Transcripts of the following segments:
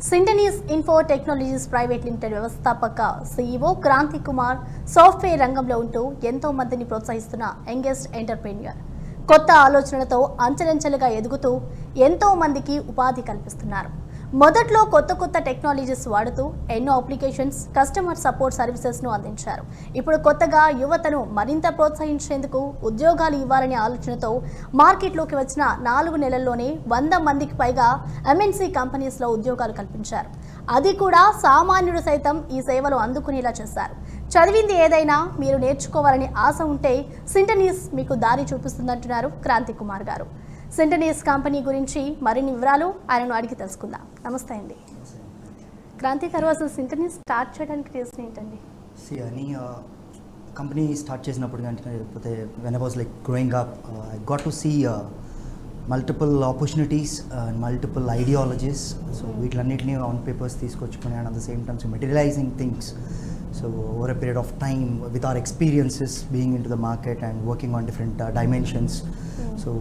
Cyntignis Infotechnologies pvt ltd వ్యవస్థాపక CEO Kranthi Kumar software రంగంలో ఉంటూ ఎంతో మందిని ప్రోత్సహిస్తున్న యంగెస్ట్ ఎంటర్‌ప్రెన్యూర్. కొత్త ఆలోచనలతో అంచెలంచెలుగా ఎదుగుతూ ఎంతో మందికి ఉపాధి కల్పిస్తున్నారు. మొదట్లో కొత్త టెక్నాలజీస్ వాడుతూ ఎన్నో అప్లికేషన్స్, కస్టమర్ సపోర్ట్ సర్వీసెస్ను అందించారు. ఇప్పుడు కొత్తగా యువతను మరింత ప్రోత్సహించేందుకు ఉద్యోగాలు ఇవ్వాలనే ఆలోచనతో మార్కెట్లోకి వచ్చిన 4 నెలల్లోనే 100 మందికి పైగా MNC కంపెనీస్లో ఉద్యోగాలు కల్పించారు. అది కూడా సామాన్యుడు సైతం ఈ సేవలు అందుకునేలా చేశారు. చదివింది ఏదైనా మీరు నేర్చుకోవాలని ఆశ ఉంటే సింటనీస్ మీకు దారి చూపిస్తుందంటున్నారు క్రాంతి కుమార్ గారు. Cyntignis కంపెనీ గురించి మరిన్ని వివరాలు ఆయనను అడిగి తెలుసుకుందాం. నమస్తే అండి. క్రాంతి గారు, అసలు Cyntignis స్టార్ట్ చేయడానికి రీజన్ ఏంటండి? కంపెనీ స్టార్ట్ చేసినప్పుడు లేకపోతే when I was like growing up, I got to see multiple opportunities and multiple ideologies. So వీటిలన్నింటినీ ఆన్ పేపర్స్ తీసుకొచ్చుకుని and at the same time materialising things. So over a period of time with our experiences being into the market and working on different dimensions. So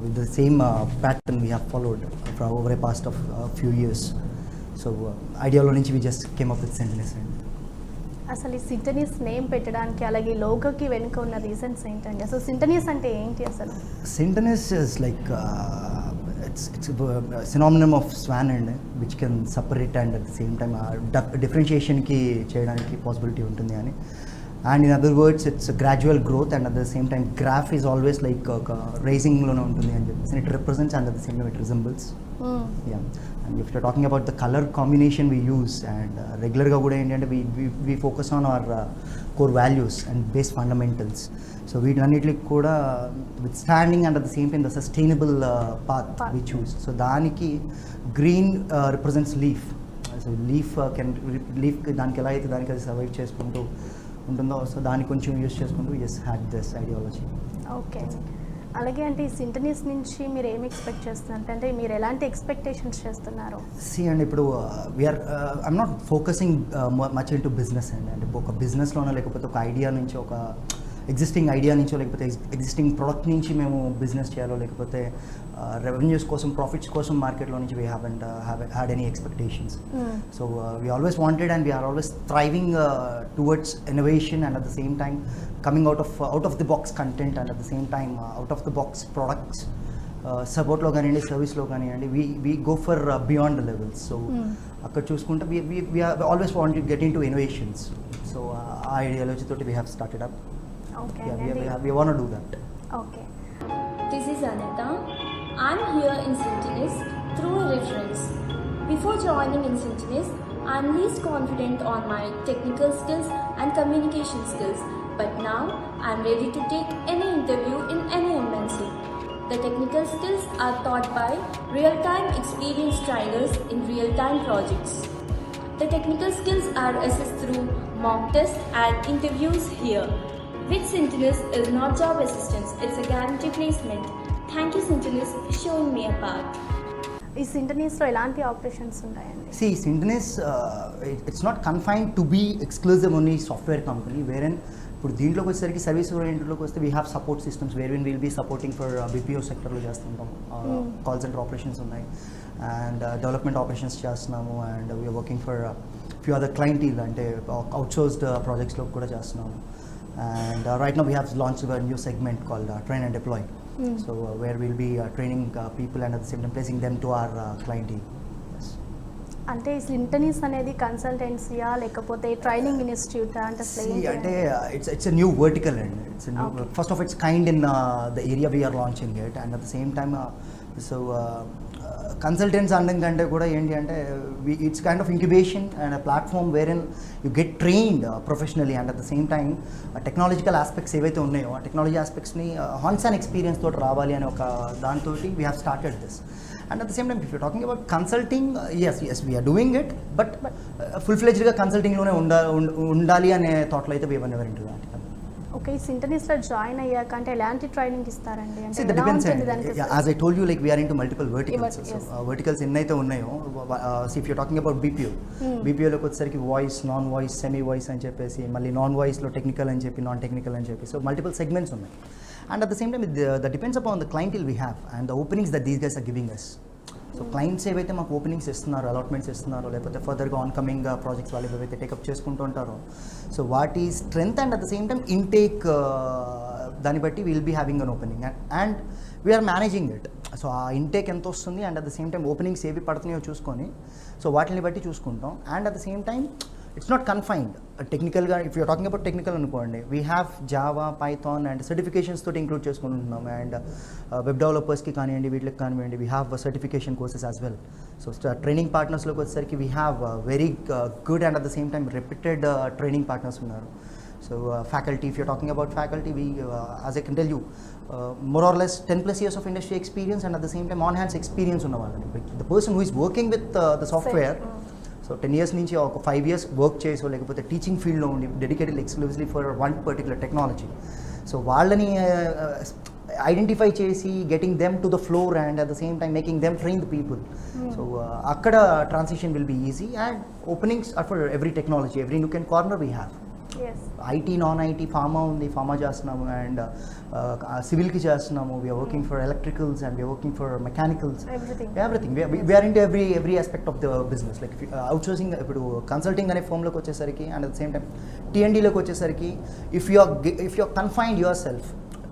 with the same pattern we have followed for over a past of few years. So ideolo nunchi we just came up with Cyntignis. అసలు ఈ Cyntignis name పెట్టడానికి అలాగే లోగోకి వెనుక ఉన్న reasons ఏంటండి? అసలు Cyntignis అంటే ఏంటి అసలు? Cyntignis is like it's a synonym of swan and which can separate and at the same time differentiation ki cheyadaniki possibility untundi ani. And in other words, it's a gradual growth and at the same time graph is always like raising lone untundi ani cheppesi it represents and at the same time it resembles. Yeah. And if you're talking about the color combination we use and regular ga kuda enti ante we focus on our core values and base fundamentals. So వీటన్నిటికి కూడా withstanding and at the same time the sustainable path we choose. So దానికి green represents leaf. So leaf దానికి ఎలా అయితే దానికి అది survive చేసుకుంటూ ఉంటుందో, సో దాన్ని కొంచెం యూస్ చేసుకుంటూ just had this ideology. Okay, అలాగే అంటే ఈ Cyntignis నుంచి మీరు ఏమి ఎక్స్పెక్ట్ చేస్తున్నారు? అంటే మీరు ఎలాంటి ఎక్స్పెక్టేషన్స్ చేస్తున్నారు? అండ్ ఇప్పుడు we are I'm not focusing much in to business అండి. అంటే ఒక బిజినెస్లోనో లేకపోతే ఒక ఐడియా నుంచి, ఒక ఎగ్జిస్టింగ్ ఐడియా నుంచో లేకపోతే ఎగ్జిస్టింగ్ ప్రోడక్ట్ నుంచి మేము బిజినెస్ చేయాలో లేకపోతే రెవెన్యూస్ కోసం, ప్రాఫిట్స్ కోసం మార్కెట్లో నుంచి we haven't had any expectations. So we always wanted and we are always thriving towards innovation and at the same time coming out of the box content and at the same time out of the box products. సపోర్ట్లో కానివ్వండి, సర్వీస్లో కానివ్వండి, we go for beyond the levels. So అక్కడ చూసుకుంటే we always want to get in to innovations. So ఆ ideology తోటి we have started up. Okay, we want to do that. Okay. This is Anita. I'm here in Cyntignis through a reference. Before joining in Cyntignis, I'm least confident on my technical skills and communication skills. But now, I'm ready to take any interview in any MNC. The technical skills are taught by real-time experienced trainers in real-time projects. The technical skills are assessed through mock tests and interviews here. With Cyntignis is not job assistance, it's a guarantee placement. Thank you Cyntignis for showing me a path. ఈ Cyntignisలో ఎలాంటి operations ఉంటాయండి? Cyntignis it's not confined to be exclusive only software company, wherein ఇప్పుడు దీంట్లోకి వచ్చేసరికి service ఓరియంటెడ్లోకి వస్తే we have support systems where will be supporting for BPO సెక్టర్లో చేస్తుంటాం. కాల్ సెంటర్ ఆపరేషన్స్ ఉన్నాయి అండ్ డెవలప్మెంట్ ఆపరేషన్స్ చేస్తున్నాము and we are working for few other clientele అంటే అవుట్సోర్స్డ్ ప్రాజెక్ట్స్లో కూడా చేస్తున్నాము. And right now we have launched a new segment called Train and Deploy. So where we'll be training people and at the same time placing them to our clientele. Yes. అంటే Cyntignis అనేది కన్సల్టెన్సీయా లేకపోతే training institute అంటే అంటే it's a new vertical and it's a new first of its kind in the area we are launching it, and at the same time consultants అనడం కంటే కూడా ఏంటి అంటే it's kind of incubation and platform where in you get trained professionally and at the same time technological aspects ఏవైతే ఉన్నాయో ఆ technology ఆస్పెక్ట్స్ని hands and experience తోటి రావాలి అనే ఒక దాంతో we have started this. And at the same time if you talking about consulting, yes we are doing it, but full ఫ్లెజ్డ్గా కన్సల్టింగ్లోనే ఉండాలి అనే థాట్లో అయితే we one ever into that. Okay, Cyntignisలో జాయిన్ అయ్యాక అంటే ఎలాంటి ట్రైనింగ్ ఇస్తారండి? అంటే that depends. As I told you, like we are into multiple verticals. So verticals ఎన్నైతే ఉన్నాయో, if you're talking about BPOలోకి వచ్చేసరికి voice, non voice, semi voice అని చెప్పేసి, మళ్ళీ నాన్ వాయిస్లో టెక్నికల్ అని చెప్పి, నాన్ టెక్నికల్ అని చెప్పి, సో మల్టిపుల్ సెగ్మెంట్స్ ఉన్నాయి. And at the same time, that depends upon the clientele we have and the openings that these guys are giving us. So clients ఏవైతే మాకు ఓపెనింగ్స్ ఇస్తున్నారో, allotments ఇస్తున్నారో, లేకపోతే ఫర్దర్గా ఆన్ కమింగ్ ప్రాజెక్ట్స్ వాళ్ళు ఏవైతే take up చేసుకుంటూ ఉంటారో, సో వాటి strength and at the same time intake దాన్ని బట్టి will be having an opening and we are managing it. So ఆ ఇంటేక్ ఎంత వస్తుంది and at the same time openings ఏవి పడుతున్నాయో చూసుకొని సో వాటిని బట్టి చూసుకుంటాం. And at the same time it's not confined టెక్నికల్గా. If you're talking about technical అనుకోండి, we have Java, Python and certifications తోటి ఇంక్లూడ్ చేసుకుంటున్నాం. అండ్ వెబ్ డెవలపర్స్కి కానివ్వండి, వీటికి కానివ్వండి, we have certification courses as well. So training పార్ట్నర్స్లోకి వచ్చేసరికి we have very good and at the same time reputed training partners ఉన్నారు. So faculty, if you're talking about faculty, we as I can tell you, more or less 10+ years of industry experience and at the same time on-hands experience ఉన్న వాళ్ళని. The person who is working with the software, so 10 years నుంచి ఒక 5 years work చేసో లేకపోతే teaching ఫీల్డ్లో ఉండి dedicated exclusively for one particular technology, so వాళ్ళని identify చేసి getting them to the floor and at the same time making them train the people. So అక్కడ transition will be easy and openings are for every technology, every nook and corner we have. IT, non IT, pharma ఉంది, pharma చేస్తున్నాము and సివిల్కి చేస్తున్నాము. We are working for electricals and we are working for mechanicals, everything. We are into every aspect of the business. Like outsourcing, ఇప్పుడు consulting అనే ఫామ్లోకి వచ్చేసరికి and at the same time టీఎన్డీలోకి వచ్చేసరికి if you confined yourself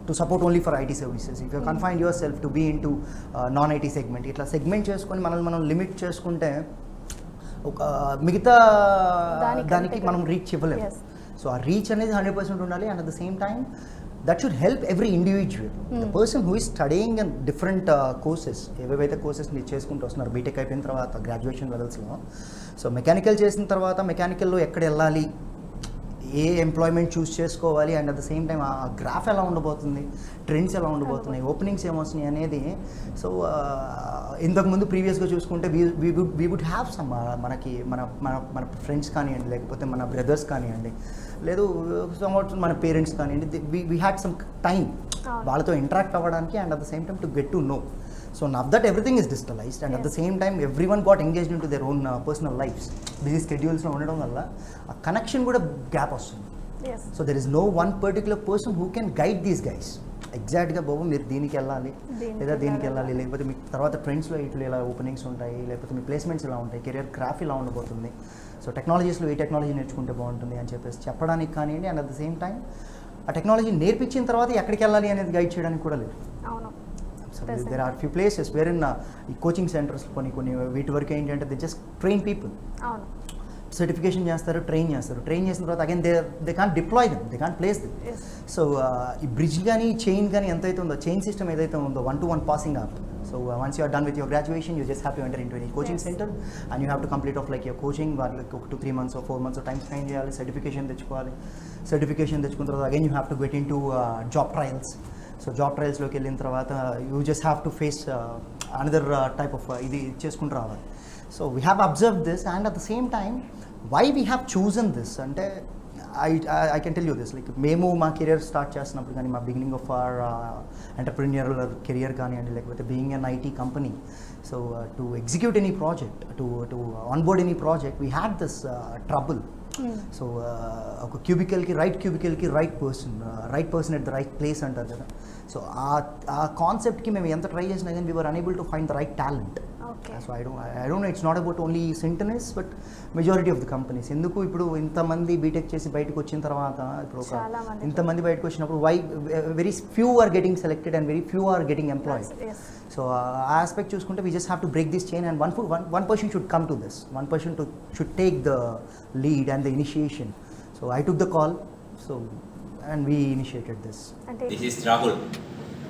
to support only for IT services, if you confine yourself to be into non-IT segment, ఇట్లా segment చేసుకొని మనం limit చేసుకుంటే ఒక మిగతా దానికి మనం రీచ్ ఇవ్వలేము. సో ఆ రీచ్ అనేది 100% ఉండాలి and at the same time that should help every individual. The person who is studying and different courses, ఏవేవైతే కోర్సెస్ మీరు చేసుకుంటూ వస్తున్నారు బీటెక్ అయిపోయిన తర్వాత గ్రాడ్యుయేషన్ లెవెల్స్లో. సో మెకానికల్ చేసిన తర్వాత మెకానికల్లో ఎక్కడ వెళ్ళాలి, ఏ ఎంప్లాయ్మెంట్ చూస్ చేసుకోవాలి and at the same time ఆ గ్రాఫ్ ఎలా ఉండబోతుంది, ట్రెండ్స్ ఎలా ఉండబోతున్నాయి, ఓపెనింగ్స్ ఏమొస్తున్నాయి అనేది. సో ఇంతకుముందు ప్రీవియస్గా చూసుకుంటే వీ వుడ్ హ్యావ్ సమ్ మనకి మన ఫ్రెండ్స్ కానివ్వండి, లేకపోతే మన బ్రదర్స్ కానివ్వండి, లేదు సమ్వాట్ మన పేరెంట్స్ కానివ్వండి, వీ హ్యాడ్ సమ్ టైం వాళ్ళతో ఇంటరాక్ట్ అవ్వడానికి and at the same time to get to know. So now that everything is digitalized and at the same time everyone got engaged into their own personal lives, busy schedules lo undadam valla a connection kuda gap vastundi. So there is no one particular person who can guide these guys exact ga babu meer deeniki ellali leda deeniki ellali lekapothe meek tarvata trends lo itla ela openings untayi lekapothe mee placements ela untayi career graph ila undabotundi. So technologies lo ee technology నేర్చుకుంటే బాగుంటుంది అని చెప్పేసి చెప్పడానికి కానివ్వండి and at the same time ఆ technology నేర్పించిన తర్వాత ఎక్కడికి వెళ్ళాలి అనేది గైడ్ చేయడానికి కూడా లేదు. అవును. So there are few places wherein ఈ కోచింగ్ సెంటర్స్ కొన్ని వీటి వరకు ఏంటంటే దే జస్ట్ ట్రైన్ పీపుల్. అవును. సర్టిఫికేషన్ చేస్తారు, ట్రైన్ చేసిన తర్వాత again they can't deploy them, they can't place them. So ఈ బ్రిడ్జ్ కానీ చైన్ కానీ ఎంతైతే ఉందో, చైన్ సిస్టమ్ ఏదైతే ఉందో 1-to-1 passing up. So once you are done with your graduation you just have to enter into any coaching centre and you have to complete off like your coaching. వాళ్ళకి ఒక 2-3 months or 4 months time spend చేయాలి, certification తెచ్చుకోవాలి. Certification తెచ్చుకున్న తర్వాత again you have to get in to job trials. So job ట్రయల్స్లోకి వెళ్ళిన తర్వాత you just have to face another type of ఇది చేసుకుంటూ రావాలి. So we have observe this and at the same time why we have chosen this అంటే I can tell you this. Like మేము మా career start చేస్తున్నప్పుడు కానీ మా beginning of our entrepreneurial career కానివ్వండి, లేకపోతే being an IT company, so to execute any project, to onboard any project we had this trouble. So ఒక క్యూబికల్కి right person at the right place అంటారు కదా. So ఆ కాన్సెప్ట్కి మేము ఎంత ట్రై చేసినా కానీ we were unable to find the right talent. So I don't know, it's not about only Cyntignis but majority of the companies. ఎందుకు ఇప్పుడు ఇంతమంది బీటెక్ చేసి బయటకు వచ్చిన తర్వాత ఇప్పుడు ఒక ఇంతమంది బయటకు వచ్చినప్పుడు why very few are getting selected and very few are getting employed. So ఆ ఆస్పెక్ట్ చూసుకుంటే we just have to break this chain and one person should come to this, one person should take the lead and the initiation. So I took the call, so and we initiated this. This is Rahul.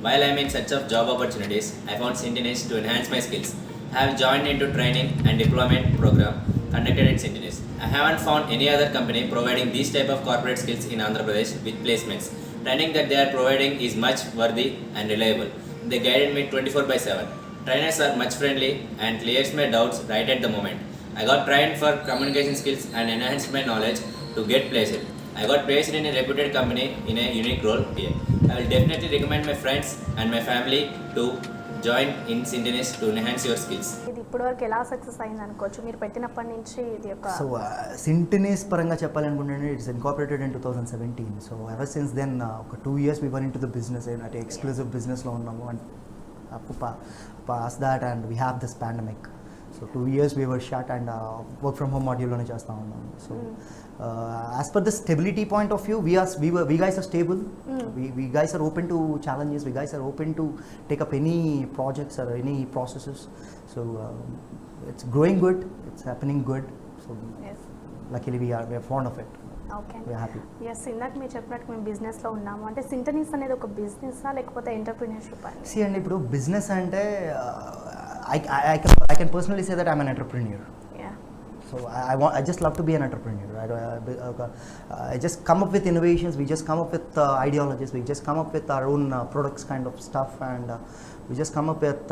While I am in search of job opportunities, I found Cyntignis to enhance my skills. I have joined into training and deployment program conducted at Cyntignis. I haven't found any other company providing these type of corporate skills in Andhra Pradesh with placements. Training that they are providing is much worthy and reliable. They guided me 24/7. Trainers are much friendly and clears my doubts right at the moment. I got trained for communication skills and enhanced my knowledge to get placed. I got placed in a reputed company in a unique role here. I will definitely recommend my friends and my family to join in Cyntignis to enhance your skills. ఇది ఇప్పటివరకు ఎలా success అయింది అనుకోవచ్చు మీరు పెట్టినప్పటి నుంచి ఇది ఒక. సో Cyntignis పరంగా చెప్పాలనుకుంటే it's incorporated in 2017. So ever since then ఒక 2 years we were into the business అంటే ఎక్స్క్లూజివ్ బిజినెస్లో ఉన్నాము. And past that, and we have this pandemic. So 2 years we were shut, and work from home module lone chesta unnam. So as per the stability point of view, we guys are stable. We guys are open to challenges. We guys are open to take up any projects or any processes. So it's growing good. It's happening good. So Yes. luckily we are fond of it. Okay. We are happy. Yes, ఇందాక మీరు చెప్పినట్టు మేము బిజినెస్లో ఉన్నాము అంటే సింటనీస్ అనేది ఒక బిజినెస్సా లేకపోతే ఎంటర్ప్రినర్షిప్ అండి? See, and ఇప్పుడు బిజినెస్ అంటే I can personally say that I'm an entrepreneur. Yeah. So I just love to be an entrepreneur. I just come up with innovations. We just come up with ideologies. We just come up with our own products kind of stuff, and we just come up with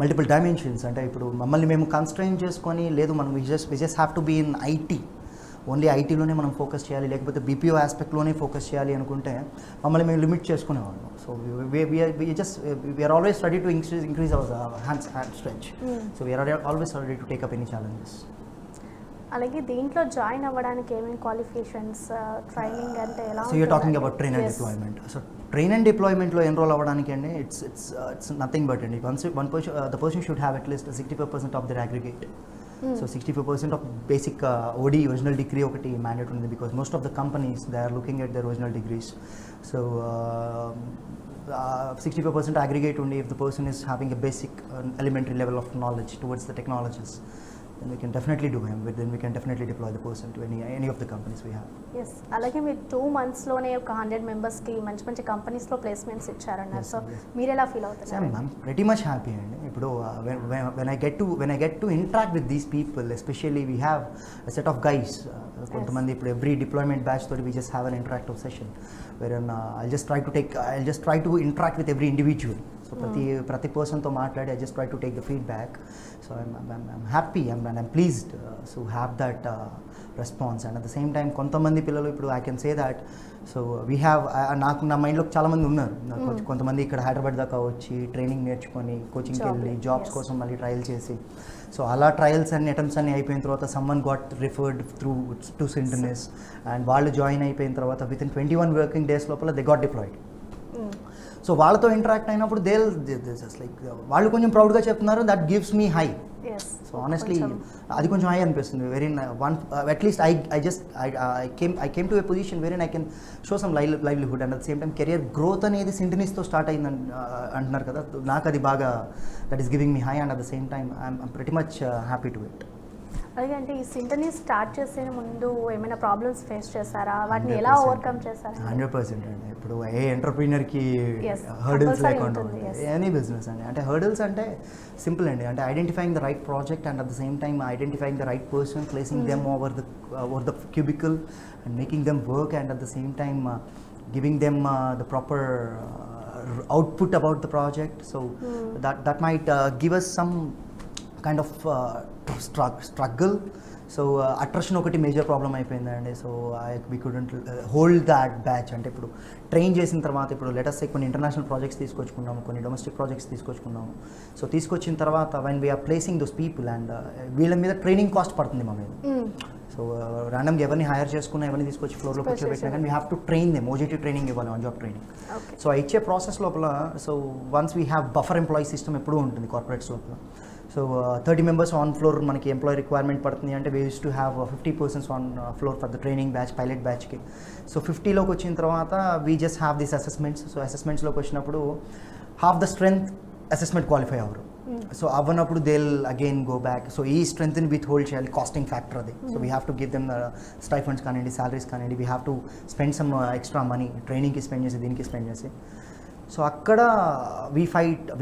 multiple dimensions. అంటే ఇప్పుడు మమ్మల్ని మేము constrain చేసుకొని లేదు, మనం we just have to be in IT, only ఐటీలోనే మనం focus చేయాలి, లేకపోతే బీపీఓ ఆస్పెక్ట్లోనే ఫోకస్ చేయాలి అనుకుంటే మమ్మల్ని మేము లిమిట్ చేసుకునేవాళ్ళం. So we are always ready to increase our hand stretch. So we are always ready to take up any challenges. అలాగే దీంట్లో జాయిన్ అవ్వడానికి ఏమేమి క్వాలిఫికేషన్స్, ట్రైనింగ్ అంటే ఎలా? So you're talking about train and deployment. So train and డిప్లాయ్మెంట్లో enrol అవ్వడానికి అండి it's nothing but అండి the person should have at least 65% of their aggregate. So 65% of basic or the original degree ఒకటి mandate ఉంది, because most of the companies they are looking at their original degrees. So 65% aggregate only if the person is having a basic elementary level of knowledge towards the technologies, then we can definitely do him. Then we can definitely deploy the person to any of the companies we have. Yes, అలాగే మీరు 2 monthsలోనే ఒక 100 మెంబర్స్కి మంచి మంచి కంపెనీస్లో placements ఇచ్చారన్నారు. So మీరు ఎలా feel అవుతున్నారు? I'm pretty much happy అండి. ఇప్పుడు when I get to interact with these people, especially we have a set of guys. కొంతమంది ఇప్పుడు every deployment batch తోటి we just have an interactive session wherein I'll just try to interact with every individual. So ప్రతి పర్సన్తో మాట్లాడి I just try to take the feedback. So I'm happy and I'm pleased to have that response. And at the same time కొంతమంది పిల్లలు ఇప్పుడు I can say that, so we have నాకు నా మైండ్లో చాలామంది ఉన్నారు. కొంతమంది ఇక్కడ హైదరాబాద్ దాకా వచ్చి ట్రైనింగ్ నేర్చుకొని కోచింగ్కి వెళ్ళి జాబ్స్ కోసం మళ్ళీ ట్రయల్ చేసి, సో అలా ట్రయల్స్ అన్ని అటెంప్ట్స్ అన్ని అయిపోయిన తర్వాత someone got referred through to Cyntignis, and వాళ్ళు జాయిన్ అయిపోయిన తర్వాత విత్ ఇన్ 21 వర్కింగ్ డేస్ లోపల దే గాట్ డిప్లాయిడ్. సో వాళ్ళతో ఇంటరాక్ట్ అయినప్పుడు లైక్ వాళ్ళు కొంచెం ప్రౌడ్గా చెప్తున్నారు, that gives me high. So honestly అది కొంచెం హై అనిపిస్తుంది. Very at least I came to a position very I can show some livelihood, and at same time career growth అనేది సింటనీస్తో స్టార్ట్ అయింది అంటున్నారు కదా. నాకు అది బాగా that is giving me high, and at the same time I'm pretty much happy to it. అలాగే అంటే ఈ సింటనీస్ స్టార్ట్ చేసే ముందు ఏమైనా ప్రాబ్లమ్స్ ఫేస్ చేశారా? వాటిని ఎలా ఓవర్కమ్ చేశారా? 100% అండి. ఇప్పుడు ఏ ఎంటర్ప్రీనర్కి హర్డిల్స్ లేకుండా ఎనీ బిజినెస్ అండి. అంటే హర్డిల్స్ అంటే సింపుల్ అండి. అంటే identifying the right project, and at the same time identifying the right person, placing them over the cubicle and making them work, and at the same time giving them the proper output about the project. So that might give us some kind of struggle. So attraction ఒకటి major problem అయిపోయిందండి. So we couldn't hold that batch. అంటే ఇప్పుడు train చేసిన తర్వాత ఇప్పుడు letters కొన్ని international projects తీసుకొచ్చుకున్నాము, కొన్ని domestic projects తీసుకొచ్చుకున్నాము. So తీసుకొచ్చిన తర్వాత when we are placing those people, and వీళ్ళ మీద ట్రైనింగ్ కాస్ట్ పడుతుంది మా మీద. సో ర్యాండమ్గా ఎవరిని హైర్ చేసుకున్నా, ఎవరిని తీసుకొచ్చి ఫ్లోర్లో కూర్చోబెట్టినా కానీ we have to train them. OJT training ఇవ్వాలి, ఆన్ జాబ్ ట్రైనింగ్. సో ఇచ్చే ప్రాసెస్ లోపల so once we have buffer employee system ఎప్పుడూ ఉంటుంది కార్పొరేట్స్ లోపల. సో 30 members ఆన్ ఫ్లోర్ మనకి ఎంప్లాయీ రిక్వైర్మెంట్ పడుతుంది అంటే we use to have 50 persons on floor for the training batch, pilot బ్యాచ్కి. So 50లోకి వచ్చిన తర్వాత we just have this assessments. So అసెస్మెంట్స్లోకి వచ్చినప్పుడు half the strength assessment qualify అవ్వరు. సో అవ్వనప్పుడు they will again go back. So ఈ స్ట్రెంగ్త్ని విత్ హోల్డ్ చేయాలి, కాస్టింగ్ ఫ్యాక్టర్ అది. So we have to give them stipends కానివ్వండి, సాలరీస్ కానివ్వండి, we have to spend some extra money ట్రైనింగ్కి spend చేసి, దీనికి స్పెండ్ చేసి. సో అక్కడ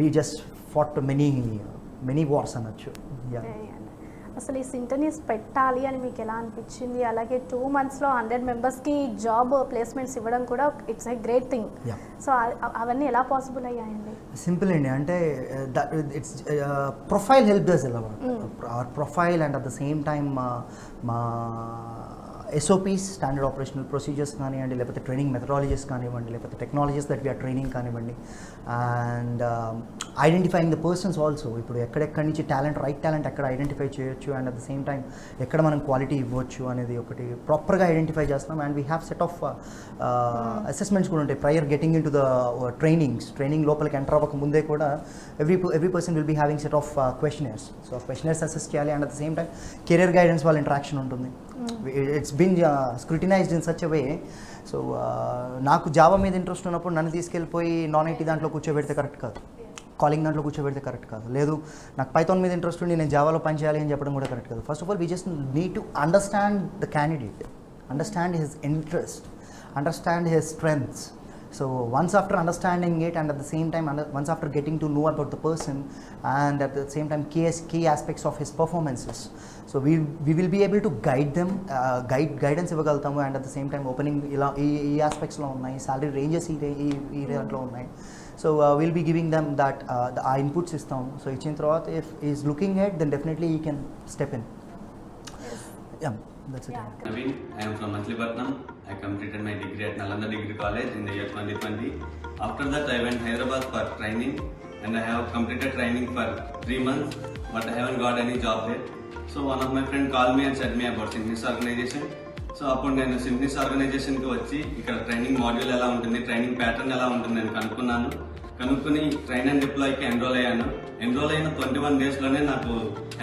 we just fought many wars అనొచ్చు. అసలు ఈ సింటనీస్ పెట్టాలి అని మీకు ఎలా అనిపించింది? అలాగే 2 monthsలో 100 members జాబ్ ప్లేస్మెంట్స్ ఇవ్వడం కూడా ఇట్స్ ఎ గ్రేట్ థింగ్. సో అవన్నీ ఎలా పాసిబుల్ అయ్యాయండి? సింపుల్ అండి. అంటే it's profile help does our profile, and at the same time మా SOPs, స్టాండర్డ్ ఆపరేషనల్ ప్రొసీజర్స్ కానివ్వండి, లేకపోతే ట్రైనింగ్ మెథడాలజీస్ కానివ్వండి, లేకపోతే టెక్నాలజీస్ దట్ వీఆర్ ట్రైనింగ్ కానివ్వండి, and identifying the persons also. ఇప్పుడు ఎక్కడెక్కడి నుంచి రైట్ టాలెంట్ ఎక్కడ ఐడెంటిఫై చేయొచ్చు, and at the same time ఎక్కడ మనం క్వాలిటీ ఇవ్వచ్చు అనేది ఒకటి ప్రాపర్గా ఐడెంటిఫై చేస్తున్నాం. And we have set of assessments కూడా ఉంటాయి prior getting in to the training లోపలికి ఎంటర్ అవ్వక ముందే కూడా every person will be having set of questionnaires. So ఆ క్వశ్చనర్స్ అసెస్ చేయాలి. And at the same time career guidance వాళ్ళ interaction ఉంటుంది. It's been scrutinised in such a way. So నాకు Java మీద ఇంట్రెస్ట్ ఉన్నప్పుడు నన్ను తీసుకెళ్ళిపోయి నాన్ ఐటీ దాంట్లో కూర్చోబెడితే కరెక్ట్ కాదు, కాలింగ్ దాంట్లో కూర్చోబెడితే కరెక్ట్ కాదు. లేదు నాకు పైథాన్ మీద ఇంట్రెస్ట్ ఉండి నేను జావాలో పని చేయాలి అని చెప్పడం కూడా కరెక్ట్ కాదు. First of all we just need to understand the candidate, understand his interest, understand his strengths. So once after understanding it, and at the same time once after getting to know about the person, and at the same time key aspects of his performances, so we will be able to guide them, guidance ఇవ్వగలుగుతాము. And at the same time opening ఇలా ఈ aspectsలో ఉన్నాయి, salary ranges ఈ దాంట్లో ఉన్నాయి. So we'll be giving them that ఆ inputs ఇస్తాము. So ఇచ్చిన తర్వాత if he is looking at, then definitely he can step in. Yeah, that's it. Naveen, I am from Machilipatnam. I completed my degree at Nalanda Degree College in the year 2020. After that, I went Hyderabad for training, and I have completed training for 3 months, but I haven't got any job there. So one of my friends called me and said me about Cyntignis organization. So అప్పుడు నేను Cyntignis organization కి వచ్చి ఇక్కడ training module ఎలా ఉంటుంది, training pattern ఎలా ఉంటుంది నేను కనుక్కుని ట్రైన్ అండ్ డిప్లాయ్కి ఎన్రోల్ అయ్యాను. ఎన్రోల్ అయిన 21 daysలోనే నాకు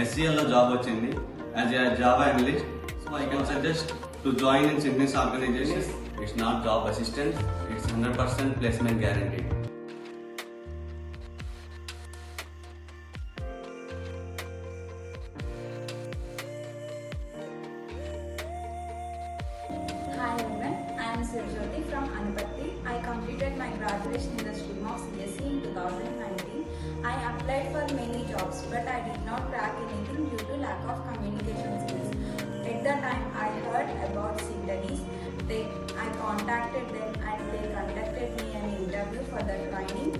SCLలో జాబ్ వచ్చింది as a Java analyst. So I can suggest to join in Cyntignis organization. It's not job assistance, it's 100% placement guaranteed. Hi everyone, I am Sirjoti from Anupatti. I completed my graduation in the stream of CSE in 2019. I applied for many jobs, but I did not crack anything due to lack of communication skills. At the time I heard about Cyntignis, I contacted them and they conducted me an interview for the training.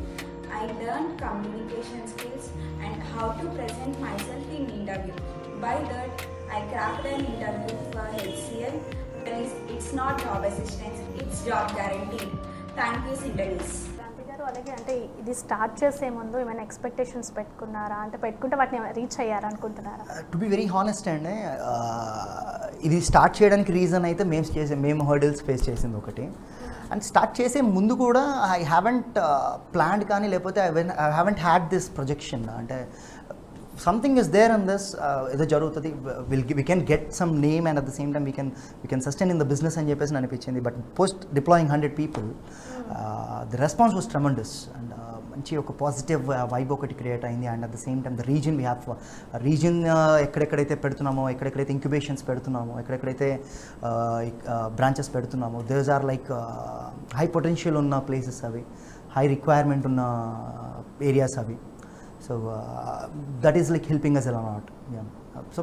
I learned communication skills and how to present myself in interview. By that, I cracked an interview for HCL. It's not job assistance, it's job guaranteed. Thank you, Cyntignis. అలాగే అంటే ఇది start చేసే ముందు ఏమైనా expectations పెట్టుకున్నారా, అంటే పెట్టుకుంటే వాటిని రీచ్ అయ్యారా అనుకుంటున్నారా? టు బి వెరీ హానెస్ట్ అండి, ఇది స్టార్ట్ చేయడానికి రీజన్ అయితే మేము హర్డిల్స్ ఫేస్ చేసింది ఒకటి. అండ్ స్టార్ట్ చేసే ముందు కూడా ఐ హ్యావెంట్ ప్లాన్డ్ కానీ, లేకపోతే I haven't had this projection. అంటే something is there in this, ఏదో జరుగుతుంది, we can get some name, and at the same time we can sustain in the business అని చెప్పేసి అనిపించింది. But post deploying 100 people, the response was tremendous. And మంచి ఒక positive vibe ఒకటి create అయింది. And at the same time the reason we have reason ఎక్కడెక్కడైతే పెడుతున్నామో, ఎక్కడెక్కడైతే ఇంక్యుబేషన్స్ పెడుతున్నామో, ఎక్కడెక్కడైతే branches పెడుతున్నామో, these are like high potential ఉన్న ప్లేసెస్ అవి, హై రిక్వైర్మెంట్ ఉన్న ఏరియాస్ అవి. So that is like helping us a lot. Yeah. So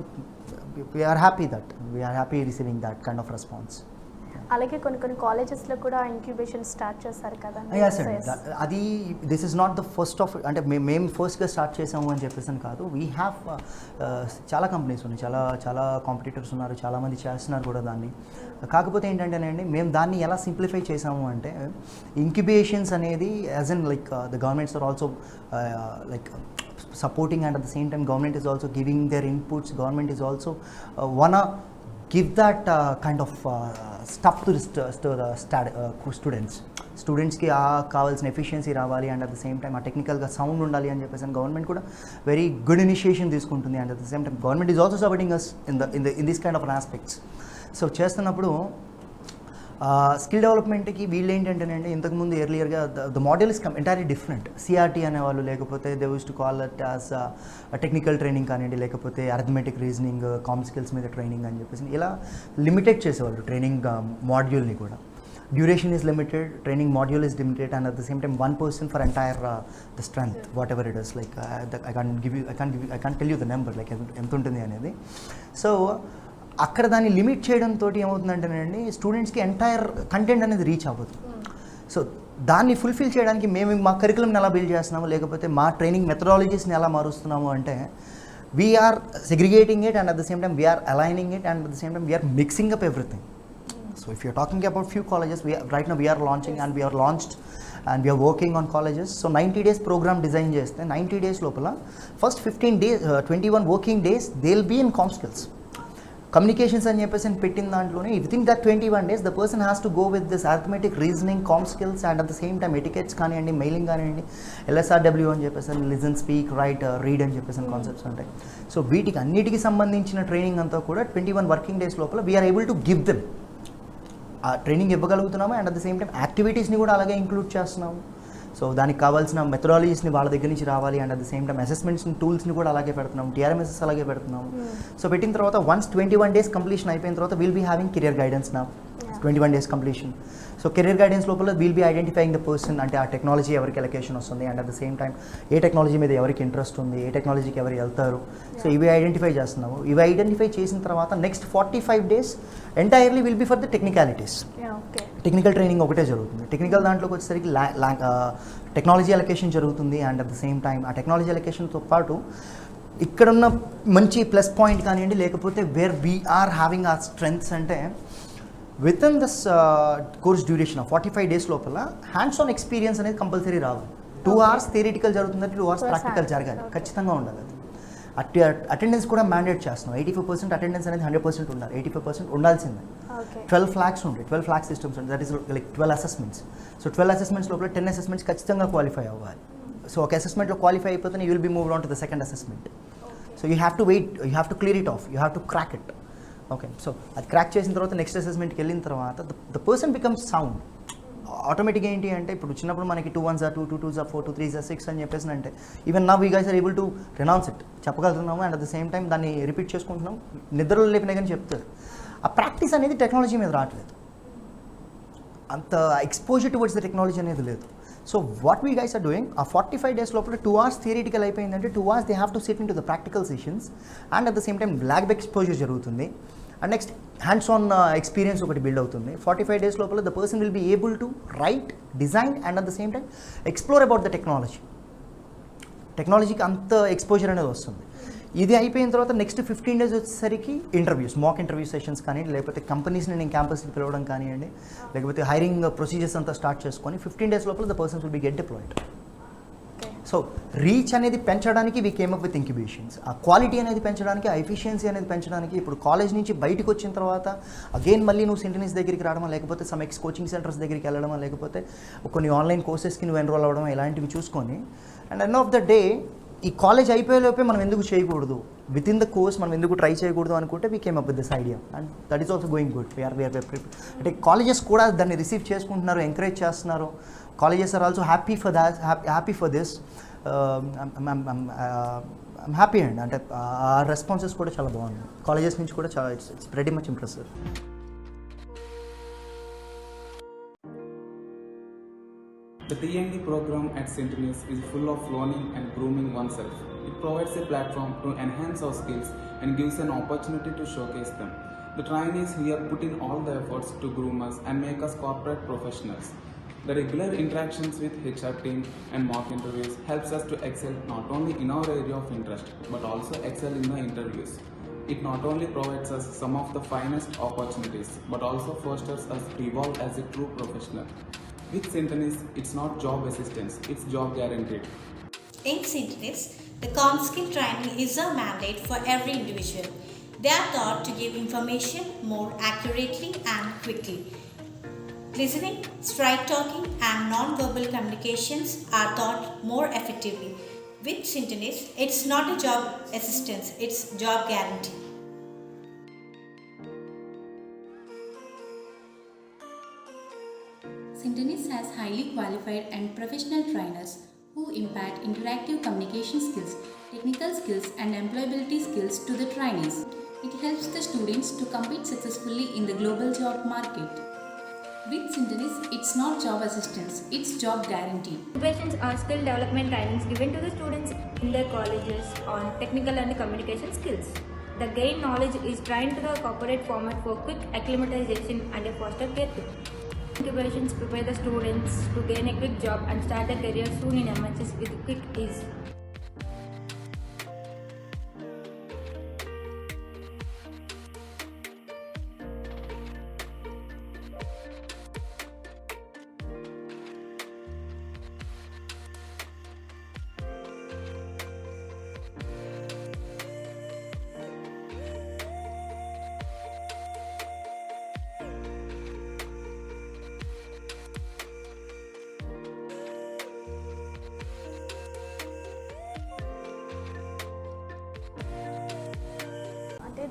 we are happy receiving that kind of response. అలాగే కొన్ని కాలేజెస్లో కూడా ఇంక్యుబేషన్ స్టార్ట్ చేస్తారు కదా? Yes sir, అది this is not the first of, అంటే మేము ఫస్ట్గా స్టార్ట్ చేసాము అని చెప్పేసి కాదు. వీ హ్యావ్ చాలా కంపెనీస్ ఉన్నాయి, చాలా కాంపిటీటర్స్ ఉన్నారు, చాలామంది చేస్తున్నారు కూడా దాన్ని. కాకపోతే ఏంటంటేనండి, మేము దాన్ని ఎలా సింప్లిఫై చేసాము అంటే, ఇంక్యుబేషన్స్ అనేది as in like the governments are also like supporting, and at the same time government is also giving their inputs. Government is also wanna give that kind of stuff to the స్టూడెంట్స్కి కావాల్సిన efficiency రావాలి, and at the same time ఆ టెక్నికల్గా sound ఉండాలి అని చెప్పేసి government కూడా very good initiation తీసుకుంటుంది. And at the same time government is also supporting us in this kind of aspects. So చేస్తున్నప్పుడు స్కిల్ డెవలప్మెంట్కి వీళ్ళు ఏంటంటేనండి, ఇంతకుముందు ఎర్లియర్గా the model is entirely different. CRT అనేవాళ్ళు, లేకపోతే they use to call it as technical training కానివ్వండి, లేకపోతే అర్థమెటిక్ రీజనింగ్, కామ్ స్కిల్స్ మీద ట్రైనింగ్ అని చెప్పేసి ఇలా లిమిటెడ్ చేసేవాళ్ళు ట్రైనింగ్ మాడ్యూల్ని కూడా. Duration is limited, training module is limited, and at the same time 1 person for entire the strength what ever it is. Like I can't tell you the number, like ఎంత ఉంటుంది అనేది. So అక్కడ దాన్ని limit చేయడంతో ఏమవుతుందంటేనండి, స్టూడెంట్స్కి entire content అనేది reach అవ్వదు. So దాన్ని ఫుల్ఫిల్ చేయడానికి మేము మా కరికులంని ఎలా బిల్డ్ చేస్తున్నాము, లేకపోతే మా ట్రైనింగ్ మెథడాలజీస్ని ఎలా మారుస్తున్నాము అంటే, we are segregating it, and at the same time we are aligning it, and at the same time we are mixing up everything. So if you're talking about few colleges, right now we are launching and we are launched and we are working on colleges. So 90 days program design చేస్తే 90 days లోపల first 15 days 21 working days they will be in comm skills. Communications అని చెప్పేసి పెట్టిన దాంట్లోనే within that 21 days the person has to go with this arithmetic reasoning comm skills and at the same time etiquettes కానివ్వండి, mailing కానివ్వండి, LSRW అని చెప్పేసి listen, speak, right, read అని చెప్పేసి కాన్సెప్ట్స్ ఉంటాయి. సో వీటికి అన్నిటికీ సంబంధించిన ట్రైనింగ్ అంతా కూడా 21 వర్కింగ్ డేస్ లోపల we are able to give them. ఆ ట్రైనింగ్ ఇవ్వగలుగుతున్నాము and at the same time యాక్టివిటీస్ని కూడా అలాగే ఇంక్లూడ్ చేస్తున్నాము. సో దానికి కావాల్సిన మెథడాలజీస్ని వాళ్ళ దగ్గర నుంచి రావాలి and at the same time అసెస్మెంట్స్ని టూల్స్ని కూడా అలాగే పెడుతున్నాము, TRMSs అలాగే పెడుతున్నాము. సో పెట్టిన తర్వాత వన్స్ 21 days కంప్లీషన్ అయిపోయిన తర్వాత will be having career guidance నా 21 days completion. So career guidance లోపల will be identifying the person, అంటే ఆ టెక్నాలజీ ఎవరికి ఎలకేషన్ వస్తుంది and at the same time ఏ టెక్నాలజీ మీద ఎవరికి ఇంట్రెస్ట్ ఉంది, ఏ టెక్నాలజీకి ఎవరు వెళ్తారు. సో ఇవి ఐడెంటిఫై చేస్తున్నాము. ఇవి ఐడెంటిఫై చేసిన తర్వాత next 45 days entirely will be for the technicalities. Technical training ఒకటే జరుగుతుంది. టెక్నికల్ దాంట్లోకి వచ్చేసరికి టెక్నాలజీ అలొకేషన్ జరుగుతుంది and at the same time ఆ టెక్నాలజీ అలొకేషన్తో పాటు ఇక్కడున్న మంచి ప్లస్ పాయింట్ కానివ్వండి, లేకపోతే where we are having our strengths అంటే with in this course duration of 45 days లోపల హ్యాండ్స్ ఆన్ ఎక్స్పీరియన్స్ అనేది కంపల్సరీ రావాలి. 2 hours థియరిటికల్ జరుగుతుందంటే 2 hours ప్రాక్టికల్ జరగాలి, ఖచ్చితంగా ఉండాలి. అది అటెండెన్స్ కూడా మ్యాండేట్ చేస్తున్నాం. 85% అటెండెన్స్ అనేది 100% ఉండాలి. 85% ఉండాల్సిందే. 12 flags ఉంటాయి, 12 flag సిస్టమ్స్ ఉంటాయి, that is like 12 assessments. So 12 assessments లోపల 10 అసెస్మెంట్స్ ఖచ్చితంగా క్వాలిఫై అవ్వాలి. సో ఒక అసెస్మెంట్లో క్వాలిఫై అయిపోతే you will be moved on to the second assessment. So you have to wait, you have to clear it off, you have to crack it. Okay, so అది crack చేసిన తర్వాత next అసెస్మెంట్కి వెళ్ళిన తర్వాత the person becomes sound. ఆటోమేటిక్గా ఏంటి అంటే ఇప్పుడు చిన్నప్పుడు మనకి 2 1s 2 2 2s 4 2 3s 6 అని చెప్పేసి అంటే even now we guys are able to renounce it, చెప్పగలుగుతున్నాము and at the same time దాన్ని రిపీట్ చేసుకుంటున్నాం. నిద్రలో లేపినా కానీ చెప్తారు. ఆ ప్రాక్టీస్ అనేది టెక్నాలజీ మీద రావట్లేదు, అంత ఎక్స్పోజర్ టువర్డ్స్ ద టెక్నాలజీ అనేది లేదు. So what we guys are doing, ఆ 45 days లోపల 2 hours థియరిటికల్ అయిపోయిందంటే 2 hours they have to sit in to the practical sessions and at the same time lab exposure జరుగుతుంది and next hands on experience ఒకటి build అవుతుంది. 45 days లోపల the person will be able to write, design and at the same time explore about the technology. టెక్నాలజీకి అంత exposure అనేది వస్తుంది. ఇది అయిపోయిన తర్వాత నెక్స్ట్ 15 days వచ్చేసరికి ఇంటర్వ్యూస్, మాక్ ఇంటర్వ్యూ సెషన్స్ కానీ, లేకపోతే కంపెనీస్ని నేను క్యాంపస్కి పిలవడం కానివ్వండి, లేకపోతే హైరింగ్ ప్రొసీజర్స్ అంతా స్టార్ట్ చేసుకొని 15 days లోపల the persons will be get deployed. So reach అనేది పెంచడానికి we came up with incubations. ఆ క్వాలిటీ అనేది పెంచడానికి, ఆ ఎఫిషియన్సీ అనేది పెంచడానికి. ఇప్పుడు కాలేజ్ నుంచి బయటకు వచ్చిన తర్వాత అగైన్ మళ్ళీ నువ్వు సింటనిస్ దగ్గరికి రావడమా, లేకపోతే సమ్ కోచింగ్ సెంటర్స్ దగ్గరికి వెళ్ళడమా, లేకపోతే కొన్ని ఆన్లైన్ కోర్సెస్కి నువ్వు ఎన్రోల్ అవ్వడం, ఇలాంటివి చూసుకొని and end of the day ఈ కాలేజ్ అయిపోయేలోపే మనం ఎందుకు చేయకూడదు, విత్ ఇన్ ద కోర్స్ మనం ఎందుకు ట్రై చేయకూడదు అనుకుంటే we came up with this idea and that is also going good. We are అంటే కాలేజెస్ కూడా దాన్ని రిసీవ్ చేసుకుంటున్నారు, ఎంకరేజ్ చేస్తున్నారు. Colleges are also happy for that, happy for this. I'm happy and అంటే ఆ రెస్పాన్సెస్ కూడా చాలా బాగున్నాయి కాలేజెస్ నుంచి కూడా. చాలా it's very much impressive. The PMD program at Cyntignis is full of learning and grooming oneself. It provides a platform to enhance our skills and gives an opportunity to showcase them. The trainees here put in all the efforts to groom us and make us corporate professionals. The regular interactions with HR team and mock interviews helps us to excel not only in our area of interest but also excel in the interviews. It not only provides us some of the finest opportunities but also fosters us to evolve as a true professional. With Cyntignis, it's not job assistance, it's job guaranteed. In Cyntignis, the com skill training is a mandate for every individual. They are taught to give information more accurately and quickly. Listening, straight talking and non-verbal communications are taught more effectively. With Cyntignis, it's not a job assistance, it's job guarantee. Cyntignis has highly qualified and professional trainers who impart interactive communication skills, technical skills and employability skills to the trainees. It helps the students to compete successfully in the global job market. With Cyntignis, it's not job assistance, it's job guarantee. Innovations are skill development trainings given to the students in their colleges on technical and communication skills. The gained knowledge is trained to the corporate format for quick acclimatization and a foster care too. Incubations prepare the students to gain a quick job and start a career soon in MNCs with quick ease.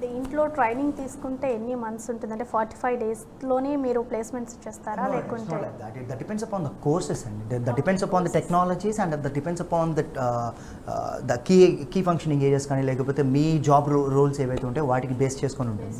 దీంట్లో training తీసుకుంటే ఎన్ని months ఉంటుంది, అంటే 45 డేస్లోనే మీరు placements ఇచ్చేస్తారా లేకుంటే? That depends upon the courses and that depends upon the technologies and that depends upon the key functioning areas కానీ లేకపోతే మీ జాబ్ రోల్స్ ఏవైతే ఉంటాయో వాటికి బేస్ చేసుకొని ఉంటుంది.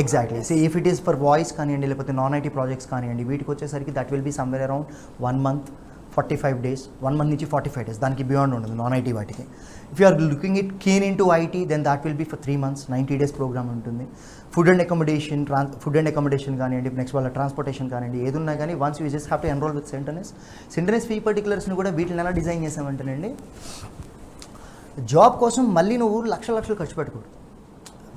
Exactly. So if it is for voice కానివ్వండి లేకపోతే నాన్ ఐటీ ప్రాజెక్ట్స్ కానివ్వండి వీటికి వచ్చేసరికి that will be somewhere around 1 month 45 days, 1 month నుంచి 45 days, దానికి బియాండ్ ఉండదు నాన్ ఐటీ వాటికి. If you are looking it keen into IT then that will be for 3 months 90 days programme ఉంటుంది. Food and accommodation కానివ్వండి, next వాళ్ళ transportation కానివ్వండి, ఏదున్నా కానీ once you just have to enrol with Cyntignis fee పర్టికులర్స్ని కూడా వీటిని ఎలా డిజైన్ చేసామంటేనండి, జాబ్ కోసం మళ్ళీ నువ్వు లక్షలు ఖర్చు పెట్టుకోడు.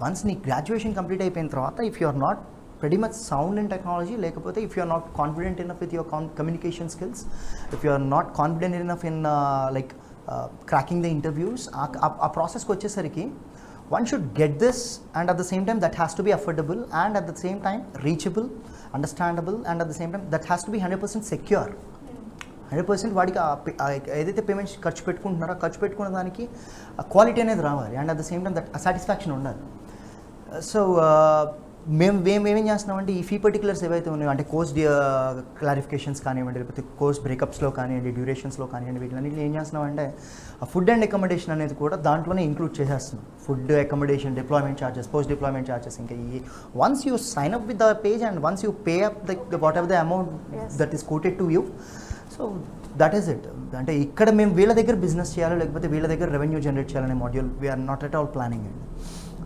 వన్స్ నీ గ్రాడ్యుయేషన్ కంప్లీట్ అయిపోయిన తర్వాత if you are not pretty much sound in technology లేకపోతే if you are not confident enough with your communication skills, if you are not confident enough in cracking the interviews, ఆ ప్రాసెస్కి వచ్చేసరికి one should get this, and at the same time that has to be affordable and at the same time reachable, understandable, and at the same time that has to be 100% secure. 100% వాడికి ఏదైతే payments ఖర్చు పెట్టుకుంటున్నారో ఖర్చు పెట్టుకున్న దానికి quality అనేది రావాలి and at the same time that satisfaction ఉండాలి. So మేమేం చేస్తున్నామంటే ఈ ఫీ పర్టికులర్స్ ఏవైతే ఉన్నాయో అంటే కోర్స్ క్లారిఫికేషన్స్ కానివ్వండి లేకపోతే కోర్స్ బ్రేకప్స్లో కానివ్వండి డ్యూరేషన్స్లో కానివ్వండి వీటిలన్నింటిలో ఏం చేస్తున్నామంటే ఫుడ్ అండ్ అకామిడేషన్ అనేది కూడా దాంట్లోనే ఇంక్లూడ్ చేసేస్తున్నాం. Food, accommodation, deployment charges, post deployment charges, ఇంకా ఈ once you sign up with the page and once you pay up whatever the amount that is quoted to you, so that is it. అంటే ఇక్కడ మేము వీళ్ళ దగ్గర business చేయాలో లేకపోతే వీళ్ళ దగ్గర రెవెన్యూ జనరేట్ చేయాలనే module we are not at all planning అండి.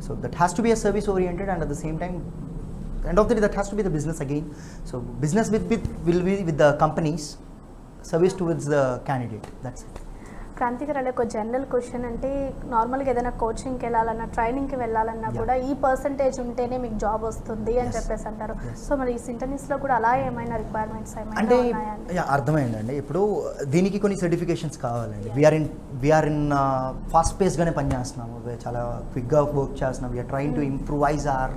So that has to be a service oriented and at the same time end of the day that has to be the business again. So business will be with the companies, service towards the candidate, that's it. Kranti గారు, ఒక general question, అంటే నార్మల్గా ఏదైనా కోచింగ్కి వెళ్ళాలన్నా ట్రైనింగ్కి వెళ్ళాలన్నా కూడా ఈ పర్సంటేజ్ ఉంటేనే మీకు జాబ్ వస్తుంది అని చెప్పేసి అంటారు. సో మరి ఈ Cyntignisలో కూడా అలా ఏమైనా రిక్వైర్మెంట్స్ అంటే అర్థమైందండి. ఇప్పుడు దీనికి కొన్ని సర్టిఫికేషన్స్ కావాలండి. వీఆర్ ఇన్ ఫాస్ట్ పేస్గానే పనిచేస్తున్నాము, చాలా క్విక్గా వర్క్ చేస్తున్నాము. We are trying to improvise our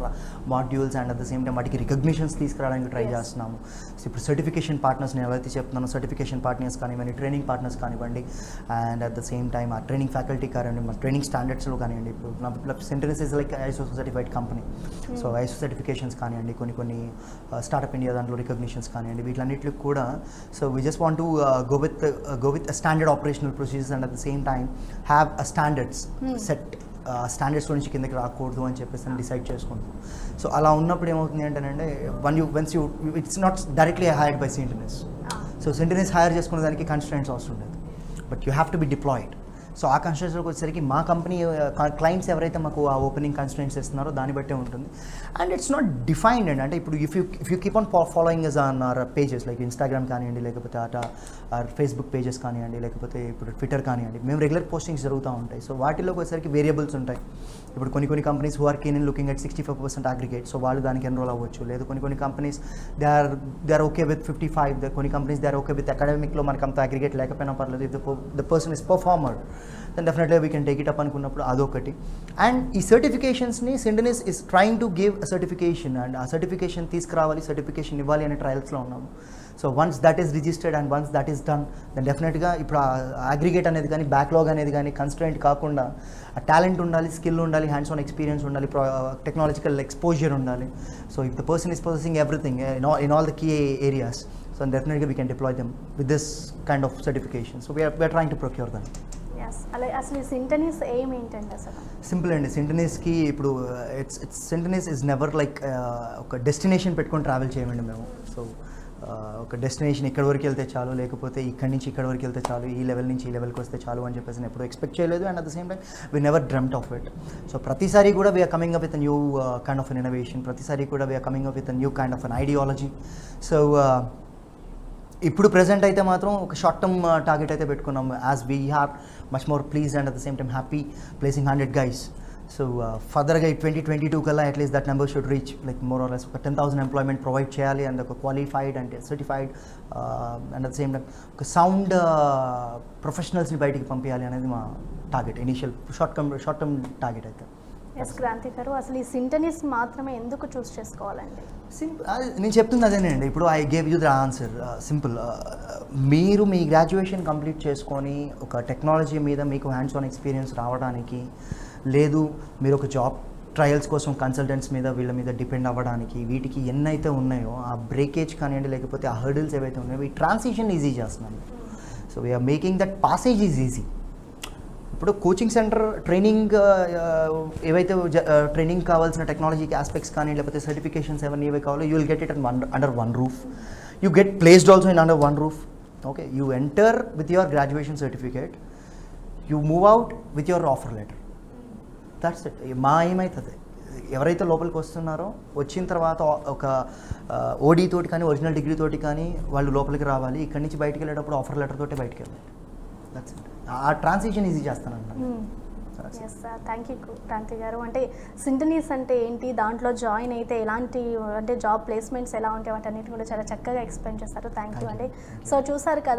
modules and at the same time వాటికి రికగ్నిషన్స్ తీసుకురావడానికి ట్రై చేస్తున్నాము. సో ఇప్పుడు సర్టిఫికేషన్ పార్ట్నర్స్ నేను ఎవరైతే చెప్తున్నానో సర్టిఫికేషన్ పార్ట్నర్స్ కానివ్వండి, ట్రైనింగ్ పార్ట్నర్స్ కానివ్వండి, and at the same time ఆ ట్రైనింగ్ ఫ్యాకల్టీ కానివ్వండి, మా ట్రైనింగ్ స్టాండర్డ్స్లో కానివ్వండి. ఇప్పుడు Cyntignis is like ISO certified company. So ISO certifications కానివ్వండి, కొన్ని స్టార్ట్అప్ ఇండియా దాంట్లో రికగ్నిషన్స్ కానివ్వండి, వీటిలన్నిటికి కూడా so we just want to go with standard operational procedures and at the same time have a standards set. స్టాండర్డ్స్లో నుంచి కిందకి రాకూడదు అని చెప్పేసి డిసైడ్ చేసుకుంటాం. సో అలా ఉన్నప్పుడు ఏమవుతుంది అంటేనంటే once you it's not directly hired by Cyntignis. So Cyntignis hire చేసుకునే దానికి కన్స్ట్రెంట్స్ అవసరం లేదు, but you have to be deployed. So ఆ కన్స్ట్రెంట్స్లోకి వచ్చేసరికి మా కంపెనీ క్లయింట్స్ ఎవరైతే మాకు ఆ ఓపెనింగ్ కన్స్ట్రెంట్స్ ఇస్తున్నారో దాన్ని బట్టే ఉంటుంది. అండ్ ఇట్స్ నాట్ డిఫైన్డ్ అండి. అంటే ఇప్పుడు if you keep on following us on our pages like Instagram కానివ్వండి, లేకపోతే ఫేస్బుక్ పేజెస్ కానివ్వండి, లేకపోతే ఇప్పుడు ట్విట్టర్ కానివ్వండి, మేము రెగ్యులర్ పోస్టింగ్స్ జరుగుతూ ఉంటాయి. సో వాటిలోకి వచ్చేసరికి వేరియబుల్స్ ఉంటాయి. ఇప్పుడు కొన్ని companies who are keen in looking at 65% aggregate, so వాళ్ళు దానికి ఎన్రోల్ అవ్వచ్చు. లేదు కొన్ని companies they are okay with 55. కొన్ని companies they are okay with అకాడమిక్లో మనకు అంత అగ్రిగేట్ లేకపోయినా పర్లేదు. If the person is performer then definitely we can take it up అనుకున్నప్పుడు అదొకటి. అండ్ ఈ సర్టిఫికేషన్స్ని Cyntignis is trying to give a certification and ఆ సర్టిఫికేషన్ తీసుకురావాలి, సర్టిఫికేషన్ ఇవ్వాలి అనే ట్రయల్స్లో ఉన్నాము. So once that is registered and once that is done then డెఫినెట్గా ఇప్పుడు అగ్రిగేట్ అనేది కానీ బ్యాక్లాగ్ అనేది కానీ కన్స్ట్రెంట్ కాకుండా ఆ టాలెంట్ ఉండాలి, స్కిల్ ఉండాలి, హ్యాండ్స్ ఆన్ ఎక్స్పీరియన్స్ ఉండాలి, టెక్నాలజికల్ ఎక్స్పోజర్ ఉండాలి. So if the person is possessing everything in all the key areas, so definitely we can deploy them with this kind of certification. So we are trying to procure them. అసలు Cyntignis ఏం ఏంటండి అసలు? Simple అండి. Cyntignisకి ఇప్పుడు Cyntignis is never like ఒక destination పెట్టుకొని travel చేయమండి మేము. సో ఒక డెస్టినేషన్ ఇక్కడ వరకు వెళ్తే చాలు, లేకపోతే ఇక్కడి నుంచి ఇక్కడ వరకు వెళ్తే చాలు, ఈ లెవెల్ నుంచి ఈ లెవెల్కి వస్తే చాలు అని చెప్పేసి ఎప్పుడు ఎక్స్పెక్ట్ చేయలేదు. And at the same time we never dreamt of it. So ప్రతిసారి కూడా we are coming up with new kind of an innovation, ప్రతిసారి కూడా we are coming up with new kind of an ideology. So ఇప్పుడు present అయితే మాత్రం ఒక short term target అయితే పెట్టుకున్నాం. As we have much more pleased and at the same time happy placing 100 guys. So ఫర్దర్గా 2022 కల్లా at least that number should reach like more or less ఒక 10,000 employment provide చేయాలి అండ్ ఒక qualified and certified and at the same time ఒక sound ప్రొఫెషనల్స్ని బయటికి పంపించాలి అనేది మా target, initial short term target అయితే. ఎస్ క్రాంతి గారు, అసలు ఈ Cyntignis మాత్రమే ఎందుకు చూస్ చేసుకోవాలండి? నేను చెప్తుంది అదేనండి. ఇప్పుడు I gave you the answer simple. మీరు మీ గ్రాడ్యుయేషన్ కంప్లీట్ చేసుకొని ఒక టెక్నాలజీ మీద మీకు హ్యాండ్స్ ఆన్ ఎక్స్పీరియన్స్ రావడానికి, లేదు మీరు ఒక జాబ్ ట్రయల్స్ కోసం కన్సల్టెంట్స్ మీద వీళ్ళ మీద డిపెండ్ అవ్వడానికి వీటికి ఎన్నైతే ఉన్నాయో ఆ బ్రేకేజ్ కానివ్వండి లేకపోతే ఆ హర్డిల్స్ ఏవైతే ఉన్నాయో ఈ ట్రాన్సిషన్ ఈజీ చేస్తున్నాను. So we are making that passage is easy. ఇప్పుడు కోచింగ్ సెంటర్ ట్రైనింగ్ ఏవైతే ట్రైనింగ్ కావాల్సిన టెక్నాలజీకి ఆస్పెక్ట్స్ కానీ లేకపోతే సర్టిఫికేషన్స్ ఏవన్నీ కావాలో you will get it under one roof. You get placed also in under one roof. Okay, you enter with your graduation certificate, you move out with your offer letter. That's it. మా ఏమవుతుంది, ఎవరైతే లోపలికి వస్తున్నారో వచ్చిన తర్వాత ఒక OD తోటి కానీ ఒరిజినల్ డిగ్రీ తోటి కానీ వాళ్ళు లోపలికి రావాలి. ఇక్కడి నుంచి బయటికి వెళ్ళేటప్పుడు ఆఫర్ లెటర్ తోటి బయటికి వెళ్ళాలి. That's it. ఆ ట్రాన్సిషన్ ఈజీ చేస్తానన్నమాట. Yes sir, thank you Kranti garu. అంటే సింటనీస్ అంటే ఏంటి, దాంట్లో జాయిన్ అయితే ఎలాంటి అంటే జాబ్ ప్లేస్మెంట్స్ ఎలా ఉంటాయి వాటన్నిటి కూడా చాలా చక్కగా ఎక్స్ప్లెయిన్ చేస్తారు. థ్యాంక్ యూ అండి. సో చూసారు కదా.